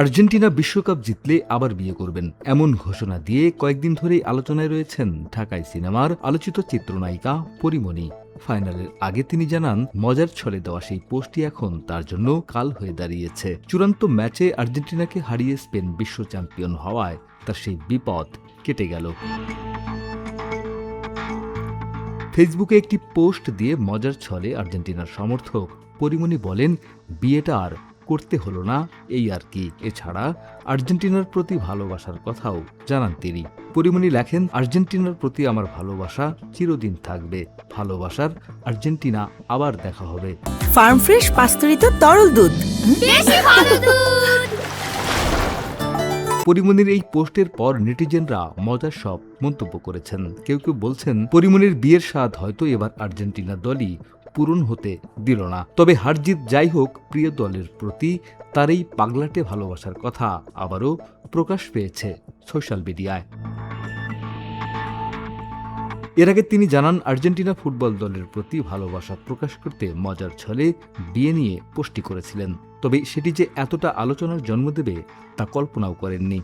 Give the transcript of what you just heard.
Argentina বিশ্বকাপ জিতলে আবার বিয়ে করবেন এমন ঘোষণা দিয়ে কয়েকদিন ধরেই আলোচনায় রয়েছেন ঢাকাই সিনেমার আলোচিত চিত্রনায়িকা পরীমনি। ফাইনালের আগে তিনি জানান, মজার ছলে দেওয়া সেই পোস্টটি এখন তার জন্য কাল হয়ে দাঁড়িয়েছে। চূড়ান্ত ম্যাচে আর্জেন্টিনাকে হারিয়ে স্পেন বিশ্ব চ্যাম্পিয়ন হওয়ায় তার সেই বিপদ কেটে গেল। ফেসবুকে একটি পোস্ট দিয়ে মজার ছলে আর্জেন্টিনার সমর্থক পরীমনি বলেন, বিয়েটা আর করতে হলো না, এই আর কি। এছাড়া আর্জেন্টিনার প্রতি ভালোবাসার কথাও জানান তিনি। পরীমনি লেখেন, আর্জেন্টিনার প্রতি আমার ভালোবাসা চিরদিন থাকবে। ভালোবাসার আর্জেন্টিনা, আবার দেখা হবে। ফার্ম ফ্রেশ পাস্তুরিত তরল দুধ, বেশি ভালো দুধ। পরীমনির এই পোস্টের পর নেটিজেনরা মজার সব মন্তব্য করেছেন। কেউ কেউ বলছেন, পরীমনির বিয়ের স্বাদ হয়তো এবার আর্জেন্টিনা দলই পূরণ হতে দিল না। তবে হার জিত যাই হোক, প্রিয় দলের প্রতি তার এই পাগলাটে ভালোবাসার কথা আবারও প্রকাশ পেয়েছে সোশ্যাল মিডিয়ায়। এর আগে তিনি জানান, আর্জেন্টিনা ফুটবল দলের প্রতি ভালোবাসা প্রকাশ করতে মজার ছলে বিয়ে নিয়ে পোস্টটি করেছিলেন। তবে সেটি যে এতটা আলোচনার জন্ম দেবে তা কল্পনাও করেননি।